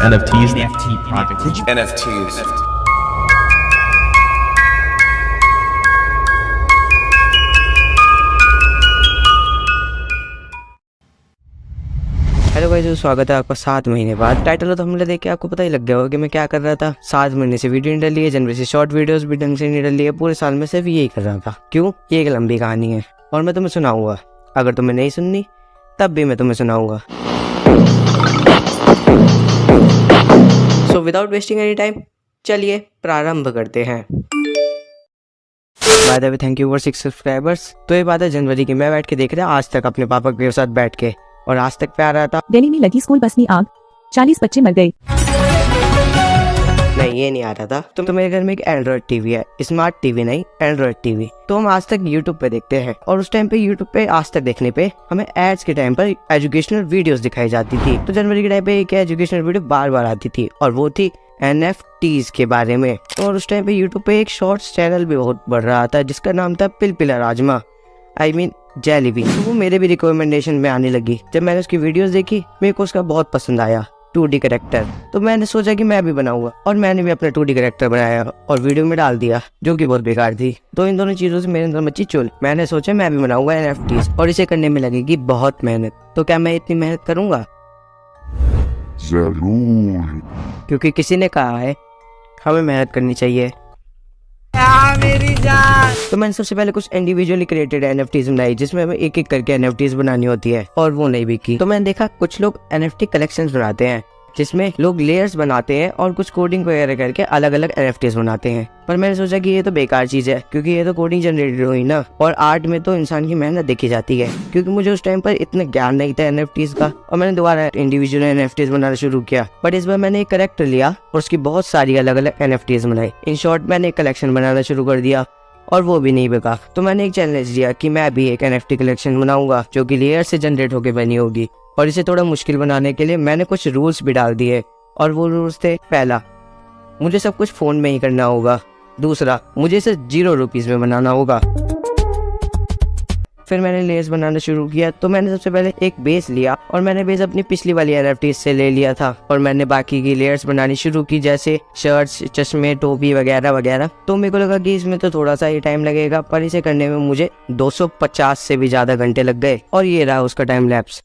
NFTs, NFT projects. NFTs. Hello guys, स्वागत है आपका 7 महीने बाद। टाइटल तो हमने देख के आपको पता ही लग गया होगा कि मैं क्या कर रहा था। 7 महीने से वीडियो नहीं डली है, जनवरी से शॉर्ट वीडियोस भी ढंग से नहीं डली है, पूरे साल में सिर्फ यही कर रहा था। क्यों? ये एक लंबी कहानी है और मैं तुम्हें सुनाऊंगा। अगर तुम्हें नहीं सुननी तब भी मैं तुम्हें सुनाऊंगा। So without wasting any time, चलिए प्रारंभ करते हैं। By the way, thank you for 6 subscribers. तो ये बात है जनवरी की। मैं बैठ के देख रहा आज तक अपने पापा के साथ बैठ के, और आज तक पे आ रहा था दिल्ली में लगी स्कूल बस में आग, 40 बच्चे मर गए। नहीं, ये नहीं आ रहा था। तो मेरे घर में एक एंड्रॉइड टीवी है, स्मार्ट टीवी नहीं, एंड्रॉइड टीवी। तो हम आज तक यूट्यूब पे देखते हैं, और उस टाइम पे यूट्यूब पे आज तक देखने पे हमें एड्स के टाइम पर एजुकेशनल वीडियोस दिखाई जाती थी। तो जनवरी के टाइम पे एक एजुकेशनल वीडियो बार बार आती थी, और वो थी NFTs के बारे में। और उस टाइम पे यूट्यूब पे एक शॉर्ट्स चैनल भी बहुत बढ़ रहा था जिसका नाम था पिलपिला राजमा, आई मीन जेलीबीन। तो वो मेरे भी रिकमेंडेशन में आने लगी। जब मैंने उसकी वीडियोस देखी, मेरे को उसका बहुत पसंद आया 2D कैरेक्टर। तो मैंने सोचा कि मैं भी बनाऊंगा, और मैंने भी अपना 2D कैरेक्टर बनाया और वीडियो में डाल दिया, जो कि बहुत बेकार थी। तो इन दोनों चीजों से मेरे अंदर मची चुल। मैंने सोचा मैं भी बनाऊंगा NFTs, और इसे करने में लगेगी बहुत मेहनत। तो क्या मैं इतनी मेहनत करूंगा? जरूर। क्योंकि किसी ने कहा है हमें मेहनत करनी चाहिए। मेरी जान। तो मैंने सबसे पहले कुछ इंडिविजुअली क्रिएटेड NFTs बनाई, जिसमें हमें एक एक करके NFTs बनानी होती है, और वो नहीं बिकी। तो मैंने देखा कुछ लोग NFT कलेक्शंस बनाते हैं, जिसमें लोग लेयर्स बनाते हैं और कुछ कोडिंग वगैरह करके अलग अलग NFTs बनाते हैं। पर मैंने सोचा कि ये तो बेकार चीज है, क्योंकि ये तो कोडिंग जनरेटेड हुई ना, और आर्ट में तो इंसान की मेहनत देखी जाती है। क्योंकि मुझे उस टाइम पर इतना ज्ञान नहीं था NFTs का, और मैंने दोबारा इंडिविजुअल NFTs बनाना शुरू किया। बट इस बार मैंने एक कैरेक्टर लिया और उसकी बहुत सारी अलग अलग NFTs बनाई। इन शॉर्ट, मैंने एक कलेक्शन बनाना शुरू कर दिया, और वो भी नहीं बिका। तो मैंने एक चैलेंज दिया कि मैं भी एक NFT कलेक्शन बनाऊंगा जो कि लेयर से जनरेट होकर बनी होगी। और इसे थोड़ा मुश्किल बनाने के लिए मैंने कुछ रूल्स भी डाल दिए, और वो रूल्स थे: पहला, मुझे सब कुछ फोन में ही करना होगा। दूसरा, मुझे इसे 0 रुपीज में बनाना होगा। फिर मैंने लेयर्स बनाना शुरू किया। तो मैंने सबसे पहले एक बेस लिया, और मैंने बेस अपनी पिछली वाली NFTs से ले लिया था, और मैंने बाकी की लेयर्स बनानी शुरू की, जैसे शर्ट्स, चश्मे, टोपी वगैरह वगैरह। तो मेरे को लगा कि इसमें तो थोड़ा सा ही टाइम लगेगा, पर इसे करने में मुझे 250 से भी ज्यादा घंटे लग गए। और ये रहा उसका टाइम लैप्स।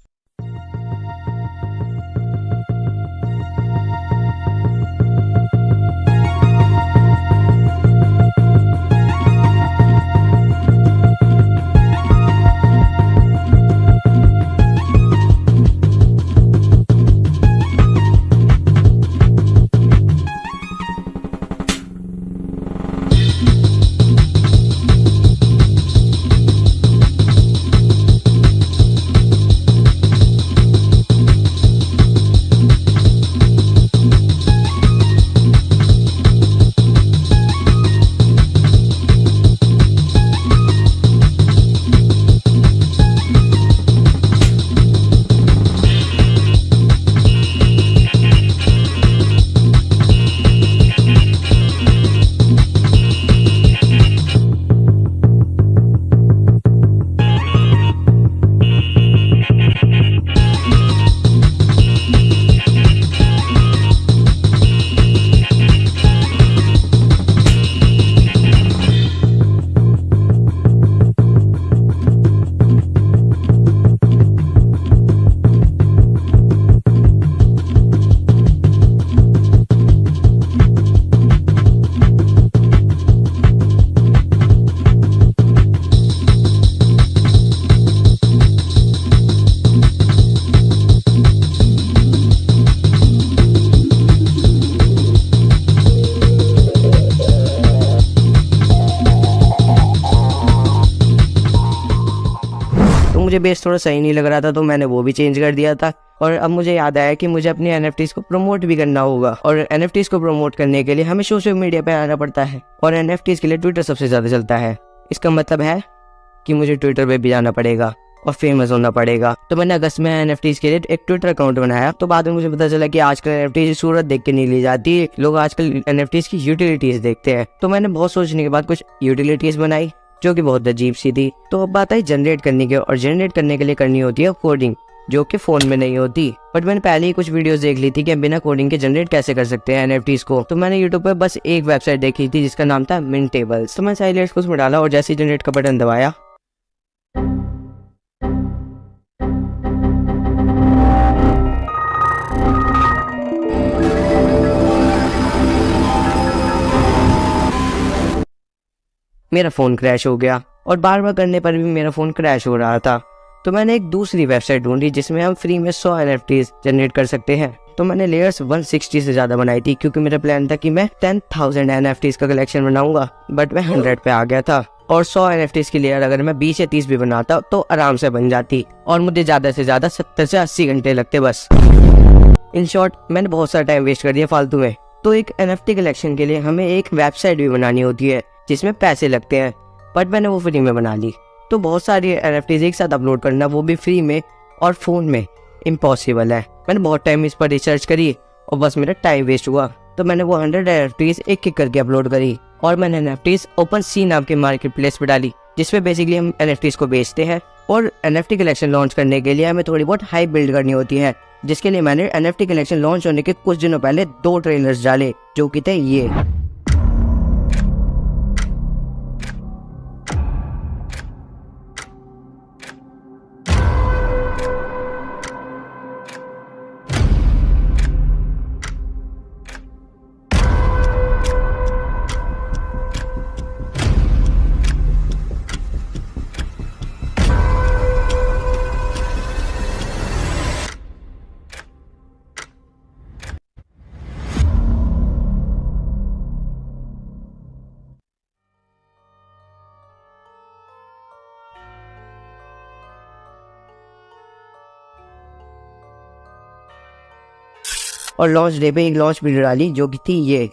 मुझे बेस थोड़ा सही नहीं लग रहा था, तो मैंने वो भी चेंज कर दिया था। और अब मुझे याद आया कि मुझे अपनी NFTs को प्रमोट भी करना होगा, और NFTs को प्रमोट करने के लिए हमें सोशल मीडिया पे आना पड़ता है, और NFTs के लिए ट्विटर सबसे ज़्यादा चलता है। इसका मतलब है कि मुझे ट्विटर पे भी जाना पड़ेगा और फेमस होना पड़ेगा। तो मैंने अगस्त में NFTs के लिए एक ट्विटर अकाउंट बनाया। तो बाद में मुझे पता चला कि आजकल NFTs की सूरत देख के नहीं ली जाती, लोग आजकल NFTs की यूटिलिटीज देखते हैं। तो मैंने बहुत सोचने के बाद कुछ यूटिलिटीज बनाई जो कि बहुत अजीब सी थी। तो अब बात आई जनरेट करने की, और जनरेट करने के लिए करनी होती है कोडिंग। जो कि फोन में नहीं होती। बट मैंने पहले ही कुछ वीडियोस देख ली थी कि हम बिना कोडिंग के जनरेट कैसे कर सकते हैं NFTs को। तो मैंने यूट्यूब पे बस एक वेबसाइट देखी थी जिसका नाम था Mintables। तो मैं साइलेंस को उसमें डाला और जैसे ही जनरेट का बटन दबाया मेरा फ़ोन क्रैश हो गया और बार बार करने पर भी मेरा फ़ोन क्रैश हो रहा था। तो मैंने एक दूसरी वेबसाइट ढूंढी जिसमें हम फ्री में 100 NFTs जनरेट कर सकते हैं। तो मैंने लेयर्स 160 से ज़्यादा बनाई थी क्योंकि मेरा प्लान था कि मैं 10,000 NFTs का कलेक्शन बनाऊंगा, बट मैं 100 पे आ गया था। और 100 NFTs की लेयर अगर मैं 20 या 30 भी बनाता तो आराम से बन जाती और मुझे ज़्यादा से ज़्यादा 70 से 80 घंटे लगते बस। इन शॉर्ट मैंने बहुत सारा टाइम वेस्ट कर दिया फालतू में। तो एक NFT कलेक्शन के लिए हमें एक वेबसाइट भी बनानी होती है जिसमें पैसे लगते हैं, बट मैंने वो फ्री में बना ली। तो बहुत सारी NFTs एक साथ अपलोड करना, वो भी फ्री में और फ़ोन में, इम्पॉसिबल है। मैंने बहुत टाइम इस पर रिसर्च करी और बस मेरा टाइम वेस्ट हुआ। तो मैंने वो 100 NFTs एक एक करके अपलोड करी और मैंने NFTs OpenSea नाम के मार्केट प्लेस पर डाली जिसमें बेसिकली हम NFTs को बेचते हैं। और NFT कलेक्शन लॉन्च करने के लिए हमें थोड़ी बहुत हाइप बिल्ड करनी होती है, जिसके लिए मैंने NFT कलेक्शन लॉन्च होने के कुछ दिनों पहले 2 ट्रेलर्स डाले जो कि थे ये। और लॉन्च डे पे एक लॉन्च वीडियो डाली जो कि थी ये।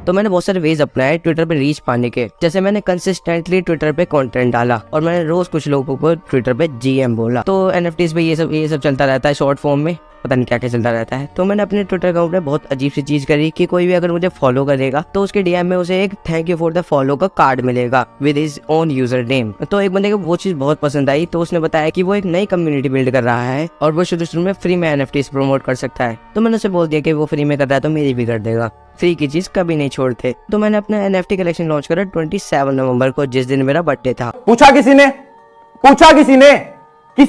तो मैंने बहुत सारे वेज अपनाए ट्विटर पे रीच पाने के। जैसे मैंने कंसिस्टेंटली ट्विटर पे कंटेंट डाला और मैंने रोज कुछ लोगों को ट्विटर पे GM बोला। तो NFTs पे ये सब चलता रहता है शॉर्ट फॉर्म में, पता नहीं क्या क्या चलता रहता है। तो मैंने अपने ट्विटर अकाउंट में बहुत अजीब सी चीज करी कि कोई भी अगर मुझे फॉलो करेगा तो उसके DM में उसे एक thank you for the follow का कार्ड मिलेगा with his own user name. तो एक बंदे को वो चीज बहुत पसंद आई, तो उसने बताया कि वो एक नई कम्युनिटी बिल्ड कर रहा है और वो शुरू में फ्री में NFTs प्रमोट कर सकता है। तो मैंने उसे बोल दिया कि वो फ्री में कर रहा है तो मेरी भी कर देगा, फ्री की चीज कभी नहीं छोड़ते। तो मैंने अपना NFT कलेक्शन लॉन्च करा 27 नवंबर को, जिस दिन मेरा बर्थडे था। पूछा किसी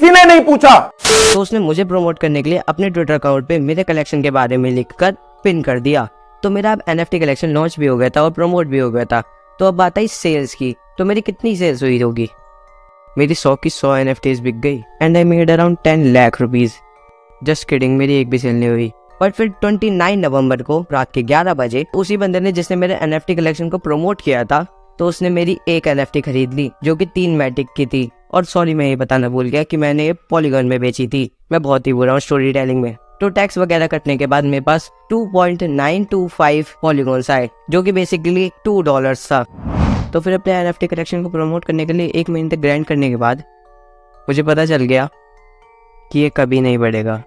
ने नहीं पूछा। तो उसने मुझे प्रमोट करने के लिए अपने ट्विटर अकाउंट पे मेरे कलेक्शन के बारे में लिखकर पिन कर दिया। तो मेरा अब NFT कलेक्शन लॉन्च भी हो गया था और प्रमोट भी हो गया था। तो अब बात आई सेल्स की। तो मेरी कितनी सेल्स हुई होगी? मेरी 100 की 100 NFTs बिक गई and I made around 10 lakh rupees. Just kidding, मेरी एक भी सेल नहीं हुई। बट फिर 29 नवंबर को रात के 11 बजे उसी बंदे ने जिसने मेरे NFT कलेक्शन को प्रमोट किया था, तो उसने मेरी एक NFT खरीद ली जो कि 3 मैटिक की थी। और सॉरी, मैं ये बताना भूल गया कि मैंने ये पॉलीगॉन में बेची थी। मैं बहुत ही बुरा हूँ स्टोरी टेलिंग में। तो टैक्स वगैरह कटने के बाद मेरे पास 2.925 पॉलीगॉन्स आए जो कि बेसिकली $2 था। तो फिर अपने NFT कलेक्शन को प्रमोट करने के लिए 1 महीने तक ग्राइंड करने के बाद मुझे पता चल गया कि ये कभी नहीं बढ़ेगा।